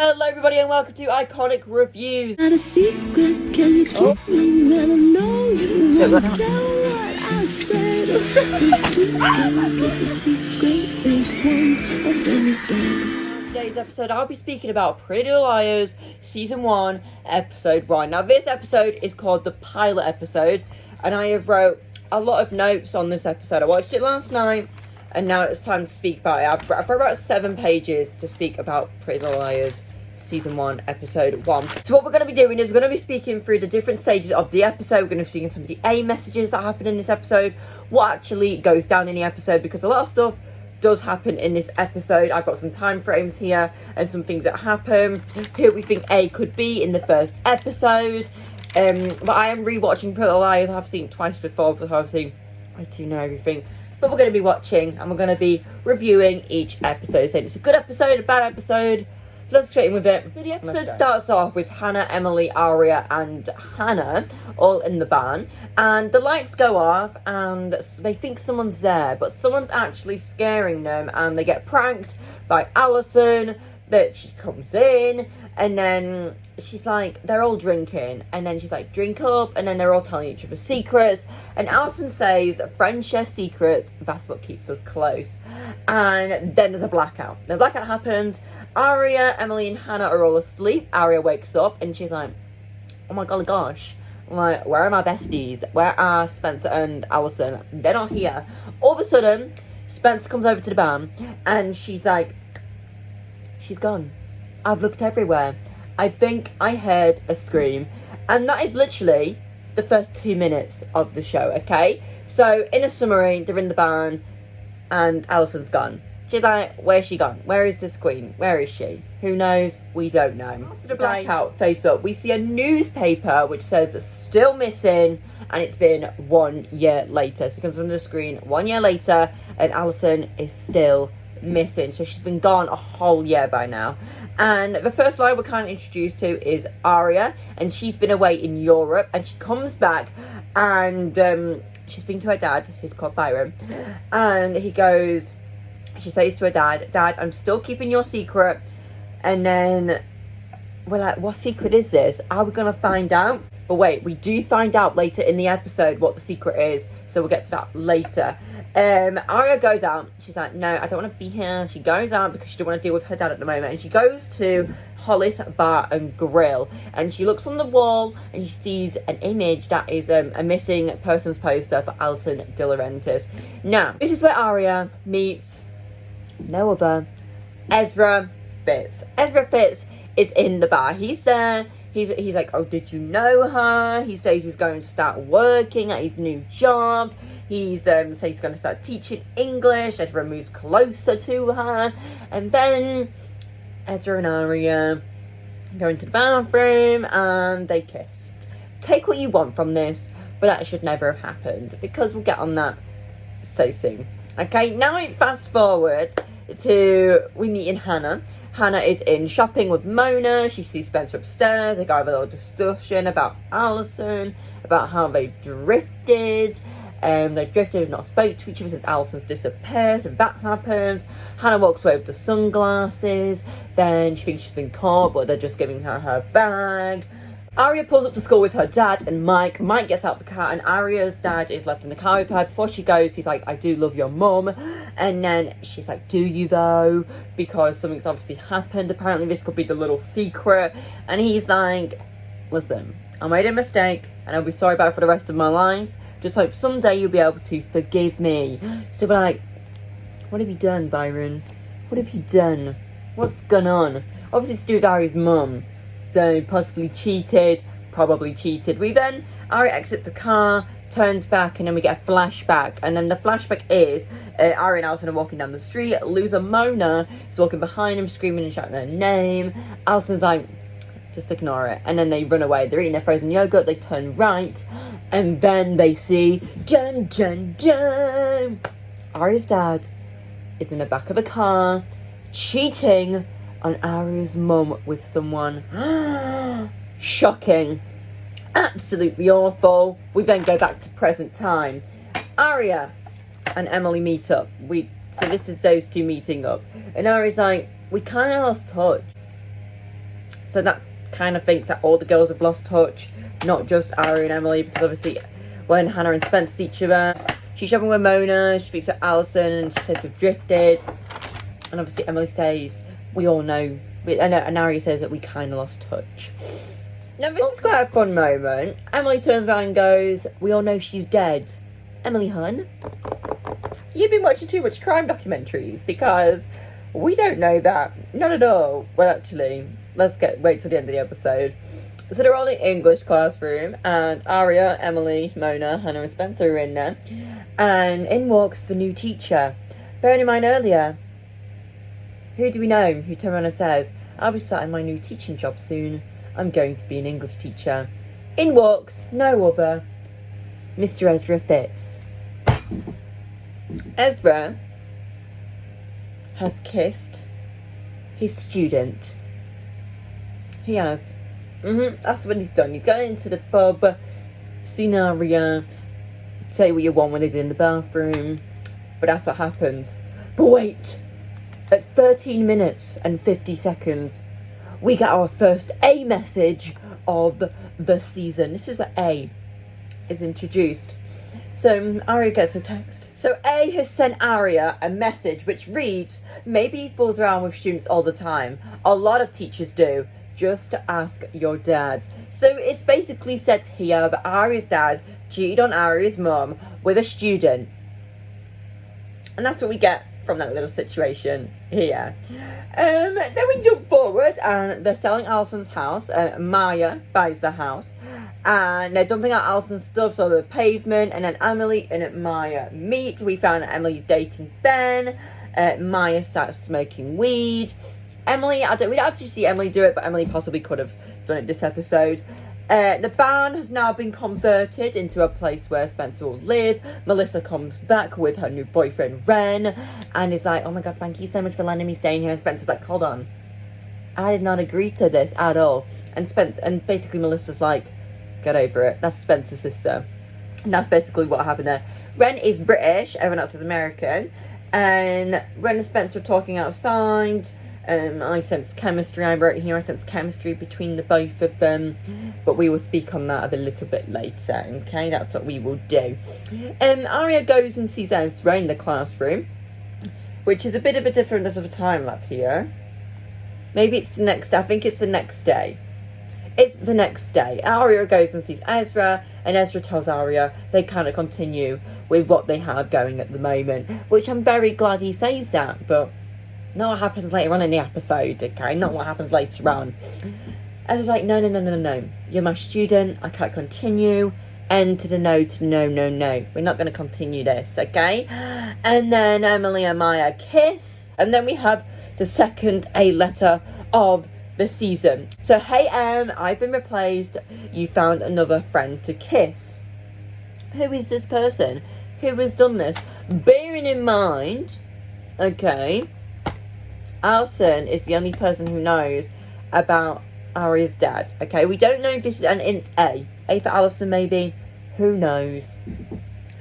Hello everybody and welcome to Iconic Reviews. Not a secret, can you keep me? That I know you won't tell what I said. Please do keep a secret if one of them is dead. In today's episode I'll be speaking about Pretty Little Liars Season 1 Episode 1. Now this episode is called the pilot episode and I have wrote a lot of notes on this episode. I watched it last night and now it's time to speak about it. I've wrote about 7 pages to speak about Pretty Little Liars Season 1, Episode 1. So what we're going to be doing is we're going to be speaking through the different stages of the episode. We're going to be speaking some of the A messages that happen in this episode, what actually goes down in the episode, because a lot of stuff does happen in this episode. I've got some time frames here and some things that happen, who we think A could be in the first episode. But I am rewatching Pretty Little Liars. I've seen it twice before, but obviously I do know everything. But we're going to be watching and we're going to be reviewing each episode, saying it's a good episode, a bad episode. Let's straight in with it. So the episode starts off with Hannah, Emily, Aria and Hannah all in the barn, and the lights go off and they think someone's there, but someone's actually scaring them, and they get pranked by Alison. That she comes in and then she's like, they're all drinking, and then she's like, drink up, and then they're all telling each other secrets, and Alison says friends share secrets, that's what keeps us close. And then there's a blackout. The blackout happens. Aria, Emily and Hannah are all asleep. Aria wakes up and she's like, oh my god, gosh, like, where are my besties? Where are Spencer and Alison? They're not here. All of a sudden Spencer comes over to the barn and she's like, she's gone. I've looked everywhere. I think I heard a scream. And that is literally the first 2 minutes of the show, okay? So in a summary, they're in the barn and Alison's gone. She's like, where's she gone? Where is this queen? Where is she? Who knows? We don't know. After the blackout fades up, we see a newspaper which says still missing, and it's been 1 year later. So it comes on the screen 1 year later and Alison is still missing. So she's been gone a whole year by now. And the first line we're kind of introduced to is Aria, and she's been away in Europe, and she comes back and she's been to her dad, who's called Byron, and he goes, she says to her dad, Dad, I'm still keeping your secret. And then we're like, what secret is this? Are we going to find out? But wait, we do find out later in the episode what the secret is. So we'll get to that later. Aria goes out. She's like, no, I don't want to be here. She goes out because she doesn't want to deal with her dad at the moment. And she goes to Hollis Bar and Grill. And she looks on the wall and she sees an image that is a missing persons poster for Alison De Laurentiis. Now, this is where Aria meets no other, Ezra Fitz. Ezra Fitz is in the bar. He's there. He's like, oh, did you know her? He says he's going to start working at his new job. He's says he's going to start teaching English. Ezra moves closer to her, and then Ezra and Aria go into the bathroom and they kiss. Take what you want from this, but that should never have happened, because we'll get on that so soon. Okay, now we fast forward to we meet in Hannah. Hannah is in shopping with Mona. She sees Spencer upstairs. They go have a little discussion about Alison, about how they've drifted. They've drifted and not spoke to each other since Alison's disappeared, so that happens. Hannah walks away with the sunglasses. Then she thinks she's been caught, but they're just giving her her bag. Aria pulls up to school with her dad and Mike. Mike gets out of the car and Aria's dad is left in the car with her. Before she goes, he's like, I do love your mum. And then she's like, do you though? Because something's obviously happened. Apparently this could be the little secret. And he's like, listen, I made a mistake and I'll be sorry about it for the rest of my life. Just hope someday you'll be able to forgive me. So we're like, what have you done, Byron? What have you done? What's gone on? Obviously it's to do with Aria's mum. So possibly cheated, probably cheated. We then, Aria exits the car, turns back, and then we get a flashback. And then the flashback is Aria and Alison are walking down the street. Loser Mona is walking behind them, screaming and shouting their name. Alison's like, just ignore it. And then they run away. They're eating their frozen yogurt. They turn right, and then they see dun dun dun. Aria's dad is in the back of the car, cheating on Aria's mum with someone. Shocking. Absolutely awful. We then go back to present time. Aria and Emily meet up. So this is those two meeting up. And Aria's like, we kind of lost touch. So that kind of thinks that all the girls have lost touch, not just Aria and Emily, because obviously when Hannah and Spencer see each other, she's shopping with Mona, she speaks to Alison, and she says we've drifted. And obviously Emily says, we all know, and Aria says that we kind of lost touch. Now this is quite a fun moment. Emily turns around and goes, we all know she's dead. Emily, hun, you've been watching too much crime documentaries, because we don't know that. Not at all. Well, actually, let's wait till the end of the episode. So they're all in English classroom, and Aria, Emily, Mona, Hannah and Spencer are in there. And in walks the new teacher. Bearing in mind earlier, who do we know who turned around and says, I'll be starting my new teaching job soon. I'm going to be an English teacher. In walks no other, Mr. Ezra Fitz. Ezra has kissed his student. He has. That's what he's done. He's gone into the pub, seen Aria, say what you want when they did in the bathroom. But that's what happens. But wait! At 13 minutes and 50 seconds, we get our first A message of the season. This is where A is introduced. So Aria gets a text. So A has sent Aria a message which reads, maybe he fools around with students all the time. A lot of teachers do. Just ask your dad. So it's basically said here that Aria's dad cheated on Aria's mum with a student. And that's what we get from that little situation here. Then we jump forward and they're selling Alison's house. Maya buys the house and they're dumping out Alison's stuff on the pavement, and then Emily and Maya meet. We found that Emily's dating Ben. Maya starts smoking weed. Emily, we don't actually see Emily do it, but Emily possibly could have done it this episode. The barn has now been converted into a place where Spencer will live. Melissa comes back with her new boyfriend, Ren, and is like, oh my god, thank you so much for letting me stay in here. And Spencer's like, hold on. I did not agree to this at all. And basically Melissa's like, get over it. That's Spencer's sister. And that's basically what happened there. Ren is British, everyone else is American. And Ren and Spencer are talking outside. I sense chemistry. I wrote here, I sense chemistry between the both of them. But we will speak on that a little bit later, okay? That's what we will do. Aria goes and sees Ezra in the classroom, which is a bit of a difference of a time lap here. Maybe it's the next day. I think it's the next day. It's the next day. Aria goes and sees Ezra, and Ezra tells Aria they kind of continue with what they have going at the moment, which I'm very glad he says that, but not what happens later on in the episode, okay? Not what happens later on. I was like, no. You're my student. I can't continue. End to the no, to no. We're not going to continue this, okay? And then Emily and Maya kiss. And then we have the second A letter of the season. So, hey, I've been replaced. You found another friend to kiss. Who is this person? Who has done this? Bearing in mind, okay, Alison is the only person who knows about Aria's dad. Okay, we don't know if this is an int A. A for Alison, maybe. Who knows?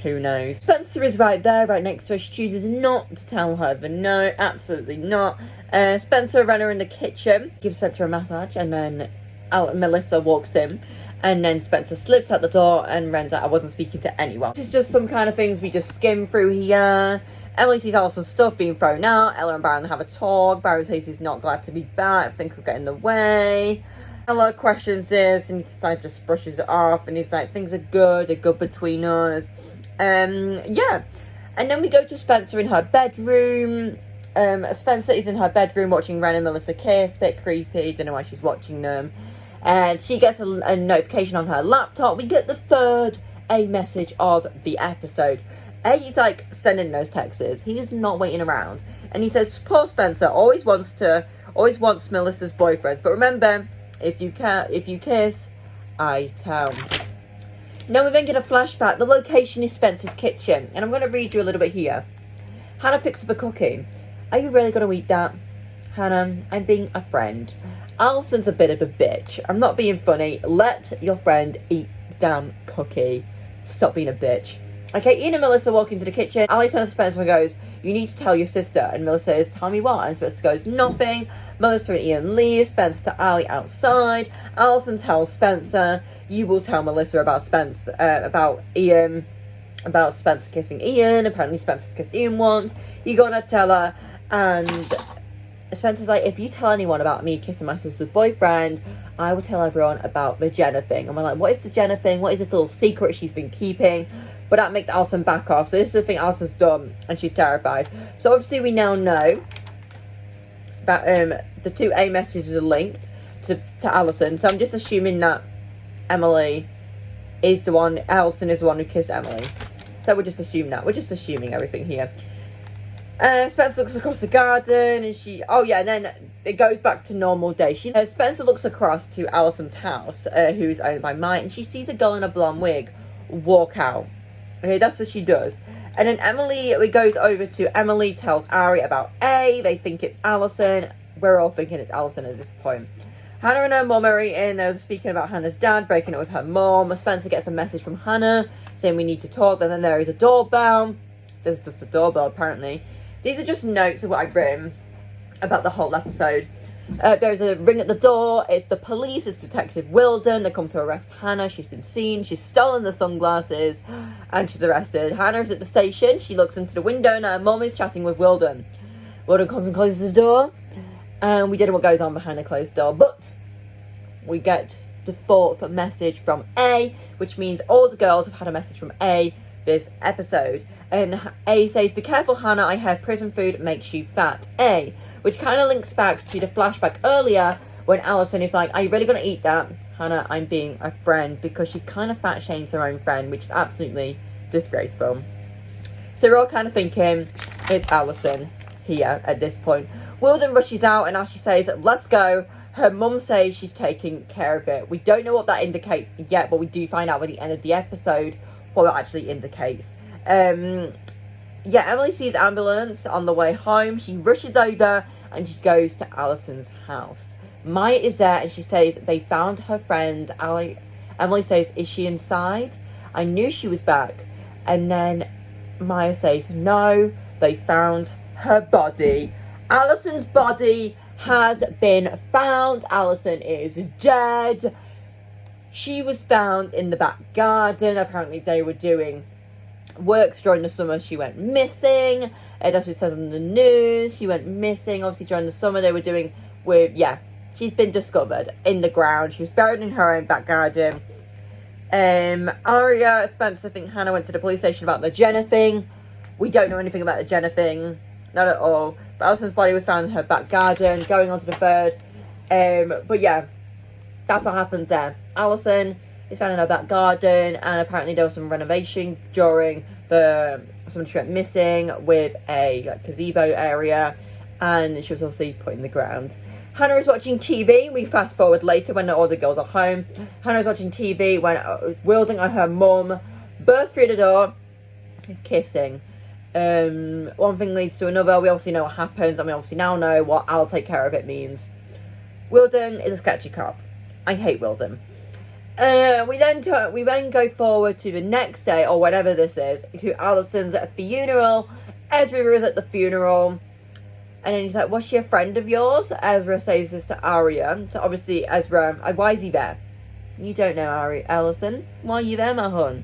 Who knows? Spencer is right there, right next to her. She chooses not to tell her, but no, absolutely not. Spencer and Ren are in the kitchen. Gives Spencer a massage, and then Melissa walks in. And then Spencer slips out the door, and Ren's like, I wasn't speaking to anyone. This is just some kind of things we just skim through here. Emily sees Alison's stuff being thrown out. Ella and Baron have a talk. Baron says he's not glad to be back. Think he'll get in the way. Ella questions this and he decides just brushes it off. And he's like, things are good. They're good between us. Yeah. And then we go to Spencer in her bedroom. Spencer is in her bedroom watching Ren and Melissa kiss. Bit creepy. Don't know why she's watching them. And she gets a notification on her laptop. We get the third A message of the episode. He's like sending those texts. He is not waiting around. And he says, poor Spencer always wants Melissa's boyfriends. But remember, if you kiss, I tell. Now we then get a flashback. The location is Spencer's kitchen. And I'm going to read you a little bit here. Hannah picks up a cookie. Are you really going to eat that? Hannah, I'm being a friend. Alison's a bit of a bitch. I'm not being funny. Let your friend eat the damn cookie. Stop being a bitch. Okay, Ian and Melissa walk into the kitchen. Ali turns to Spencer and goes, you need to tell your sister. And Melissa says, tell me what? And Spencer goes, nothing. Melissa and Ian leave. Spencer to Ali outside. Alison tells Spencer, you will tell Melissa about Ian, about Spencer kissing Ian. Apparently Spencer's kissed Ian once. You're gonna tell her. And Spencer's like, if you tell anyone about me kissing my sister's boyfriend, I will tell everyone about the Jenna thing. And we're like, what is the Jenna thing? What is this little secret she's been keeping? But that makes Alison back off. So this is the thing Alison's done, and she's terrified. So obviously we now know that the two A messages are linked to Alison. So I'm just assuming that Alison is the one who kissed Emily. So we'll just assume that. We're just assuming everything here. Spencer looks across the garden, and and then it goes back to normal day. Spencer looks across to Alison's house, who's owned by Mike, and she sees a girl in a blonde wig walk out. Okay, that's what she does. And then it goes over to Emily tells Ari about A. They think it's Alison. We're all thinking it's Alison at this point. Hannah and her mum are eating. They're speaking about Hannah's dad breaking up with her mum. Spencer gets a message from Hannah saying we need to talk. And then there is a doorbell. There's just a doorbell, apparently. These are just notes of what I've written about the whole episode. There's a ring at the door. It's the police. It's Detective Wilden. They come to arrest Hannah. She's been seen. She's stolen the sunglasses. And she's arrested. Hannah's at the station. She looks into the window and her mum is chatting with Wilden. Wilden comes and closes the door. And we don't know what goes on behind the closed door. But we get the fourth message from A, which means all the girls have had a message from A this episode. And A says, be careful, Hannah, I heard prison food makes you fat. A, which kind of links back to the flashback earlier when Alison is like, are you really going to eat that? Hannah, I'm being a friend, because she kind of fat shames her own friend, which is absolutely disgraceful. So we're all kind of thinking it's Alison here at this point. Wilden rushes out, and as she says, let's go, her mum says she's taking care of it. We don't know what that indicates yet, but we do find out by the end of the episode what it actually indicates. Emily sees ambulance on the way home. She rushes over and she goes to Alison's house. Maya is there and she says they found her friend. Emily says, is she inside? I knew she was back. And then Maya says, no, they found her body. Alison's body has been found. Alison is dead. She was found in the back garden. Apparently they were doing works during the summer. She went missing. That's what it says on the news. She went missing. Obviously during the summer they were doing she's been discovered in the ground. She was buried in her own back garden. Aria, Spencer think Hannah went to the police station about the Jenna thing. We don't know anything about the Jenna thing. Not at all. But Alison's body was found in her back garden. Going on to the third. But yeah, that's what happens there. Alison is found in her back garden, and apparently there was some renovation during somebody went missing with a gazebo area, and she was obviously put in the ground. Hannah is watching TV. We fast forward later when all the girls are home. Hannah is watching TV when Wilden and her mum burst through the door, kissing. One thing leads to another. We obviously know what happens, and we obviously now know what I'll take care of it means. Wilden is a sketchy cop. I hate Wilden. We then go forward to the next day, or whatever this is, to Alison's funeral. Ezra is at the funeral, and then he's like, was she a friend of yours? Ezra says this to Aria. So obviously Ezra, why is he there? You don't know Alison. Why are you there, my hun?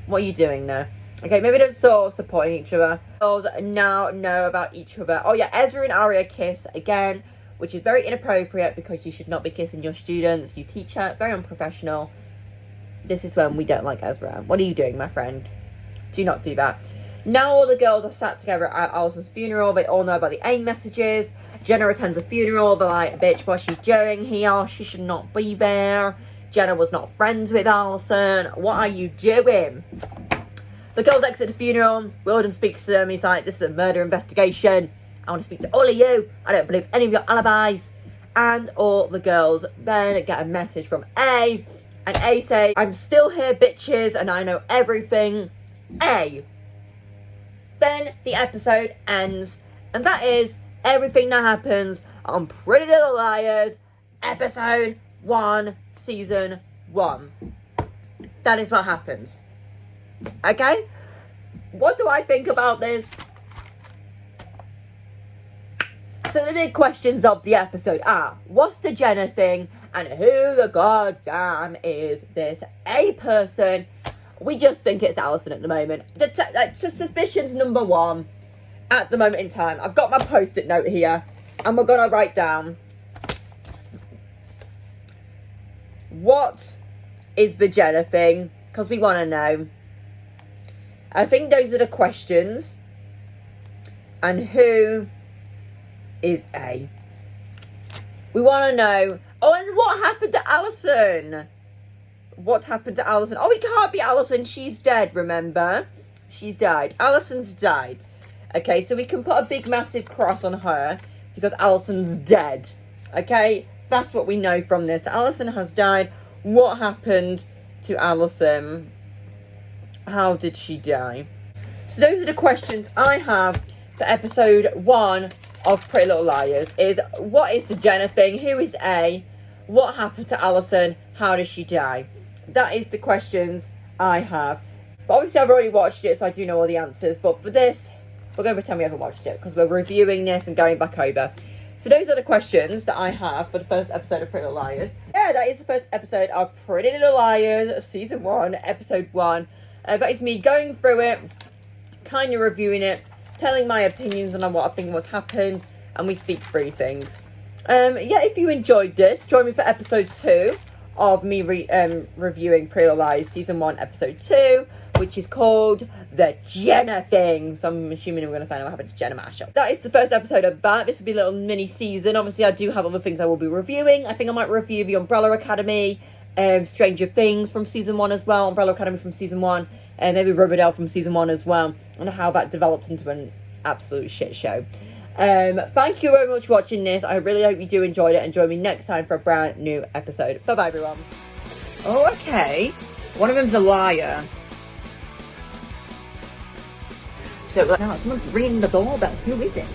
What are you doing there? Okay, maybe they're sort of supporting each other. Girls now know about each other. Oh yeah, Ezra and Aria kiss again, which is very inappropriate because you should not be kissing your students, you teacher. Very unprofessional. This is when we don't like Ezra. What are you doing, my friend? Do not do that. Now all the girls are sat together at Alison's funeral. They all know about the AIM messages. Jenna attends the funeral. They're like, bitch, what's she doing here? She should not be there. Jenna was not friends with Alison. What are you doing? The girls exit the funeral. Wilden speaks to them. He's like, this is a murder investigation. I want to speak to all of you. I don't believe any of your alibis. And all the girls then get a message from A. And A say, I'm still here, bitches, and I know everything. A. Then the episode ends. And that is everything that happens on Pretty Little Liars, episode 1, season 1. That is what happens. Okay? What do I think about this? So the big questions of the episode are, what's the Jenna thing? And who the goddamn is this A person? We just think it's Alison at the moment. Suspicions number one at the moment in time. I've got my post-it note here, and we're going to write down, what is the Jenna thing? Because we want to know. I think those are the questions. And who is A? We want to know. Oh, and what happened to Alison? What happened to Alison? Oh, it can't be Alison. She's dead, remember? She's died. Alison's died. Okay, so we can put a big, massive cross on her because Alison's dead. Okay, that's what we know from this. Alison has died. What happened to Alison? How did she die? So those are the questions I have for episode 1 of Pretty Little Liars. Is what is the Jenna thing? Who is A? What happened to Alison? How did she die? That is the questions I have. But obviously I've already watched it, so I do know all the answers. But for this, we're going to pretend we haven't watched it because we're reviewing this and going back over. So those are the questions that I have for the first episode of Pretty Little Liars. Yeah, that is the first episode of Pretty Little Liars, season 1, episode 1. That is me going through it, kind of reviewing it, telling my opinions on what I think what's happened, and we speak through things. Yeah, if you enjoyed this, join me for episode 2 of me reviewing Pretty Little Liars season 1 episode 2, which is called The Jenna Thing. So I'm assuming we're going to find out what happened to Jenna Marshall. That is the first episode of that. This will be a little mini season. Obviously I do have other things I will be reviewing. I think I might review The Umbrella Academy, Stranger Things from season 1 as well, Umbrella Academy from season 1, and maybe Riverdale from season 1 as well, and how that develops into an absolute shit show. Thank you very much for watching this. I really hope you do enjoy it, and join me next time for a brand new episode. Bye bye everyone. Oh, okay. One of them's a liar. So now someone's ringing the doorbell. Who is it?